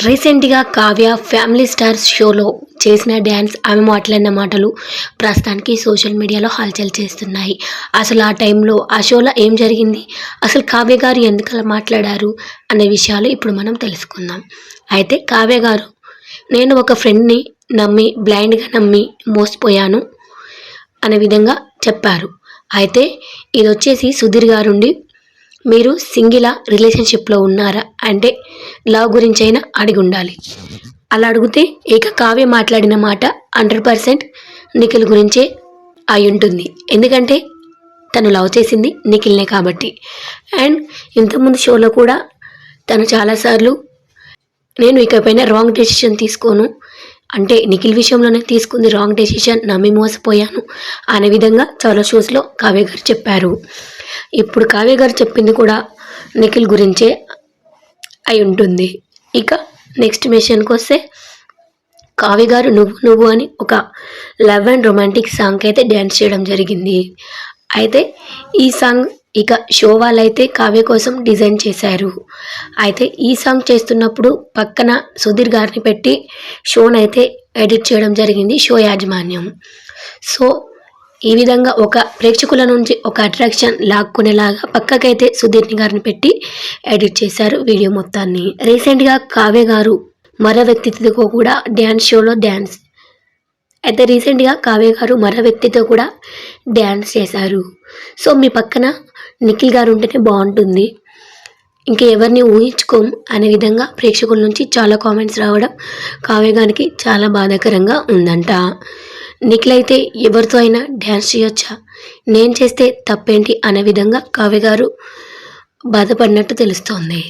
రీసెంట్‌గా Kavya family stars షోలో చేసిన డ్యాన్స్, ఆమె మాట్లాడిన మాటలు ప్రస్తుతానికి సోషల్ మీడియాలో హల్చల్ చేస్తున్నాయి. అసలు ఆ టైంలో ఆ షోలో ఏం జరిగింది? అసలు కావ్య గారు ఎందుకలా మాట్లాడారు? అనే విషయాలు ఇప్పుడు మనం తెలుసుకుందాం. అయితే కావ్య గారు, నేను ఒక ఫ్రెండ్‌ని బ్లైండ్‌గా నమ్మి మోసపోయాను అనే విధంగా చెప్పారు. అయితే ఇదొచ్చేసి సుధీర్ గారుండి, మీరు సింగిలా, రిలేషన్‌షిప్‌లో ఉన్నారా? అంటే లవ్ గురించైనా అడిగుండాలి. అలా అడిగితే ఇక కావ్య మాట్లాడిన మాట 100% నిఖిల్ గురించే అయ్యుంటుంది. ఎందుకంటే తను లవ్ చేసింది నిఖిల్‌నే కాబట్టి. అండ్ ఇంతకుముందు షోలో కూడా తను చాలా సార్లు నేను ఇకపైన రాంగ్ డెసిషన్ తీసుకోను, అంటే నిఖిల్ విషయంలోనే తీసుకుంది రాంగ్ డెసిషన్, నమ్మి మోసపోయాను అనే విధంగా చాలా షోస్‌లో కావ్య గారు చెప్పారు. ఇప్పుడు కావ్య గారు చెప్పింది కూడా నిఖిల్ గురించే అయ్యుంటుంది. ఇక నెక్స్ట్ విషయానికొస్తే, కావ్య గారు 'నువ్వు నువ్వు' అని ఒక లవ్ అండ్ రొమాంటిక్ సాంగ్‌కి అయితే డ్యాన్స్ చేయడం జరిగింది. అయితే ఈ సాంగ్ ఇక షో వాళ్ళైతే కావ్య కోసం డిజైన్ చేశారు. అయితే ఈ సాంగ్ చేస్తున్నప్పుడు పక్కన సుధీర్ గారిని పెట్టి షోనైతే ఎడిట్ చేయడం జరిగింది షో యాజమాన్యం. సో ఈ విధంగా ఒక ప్రేక్షకుల నుంచి ఒక అట్రాక్షన్ లాక్కునేలాగా పక్కకైతే సుధీర్ గారిని పెట్టి ఎడిట్ చేశారు వీడియో మొత్తాన్ని. రీసెంట్‌గా కావ్య గారు మరో వ్యక్తితో కూడా డ్యాన్స్ షోలో డ్యాన్స్ అయితే రీసెంట్‌గా కావ్య గారు మరో వ్యక్తితో కూడా డ్యాన్స్ చేశారు. సో మీ పక్కన నిఖిల్ గారు ఉంటేనే బాగుంటుంది, ఇంకా ఎవరిని ఊహించుకోం అనే విధంగా ప్రేక్షకుల నుంచి చాలా కామెంట్స్ రావడం కావ్య గారికి చాలా బాధాకరంగా ఉందంట. నిఖిల్ అయితే ఎవరితో అయినా డ్యాన్స్ చేయొచ్చా, నేను చేస్తే తప్పేంటి అనే విధంగా కావ్య గారు బాధపడినట్టు తెలుస్తోంది.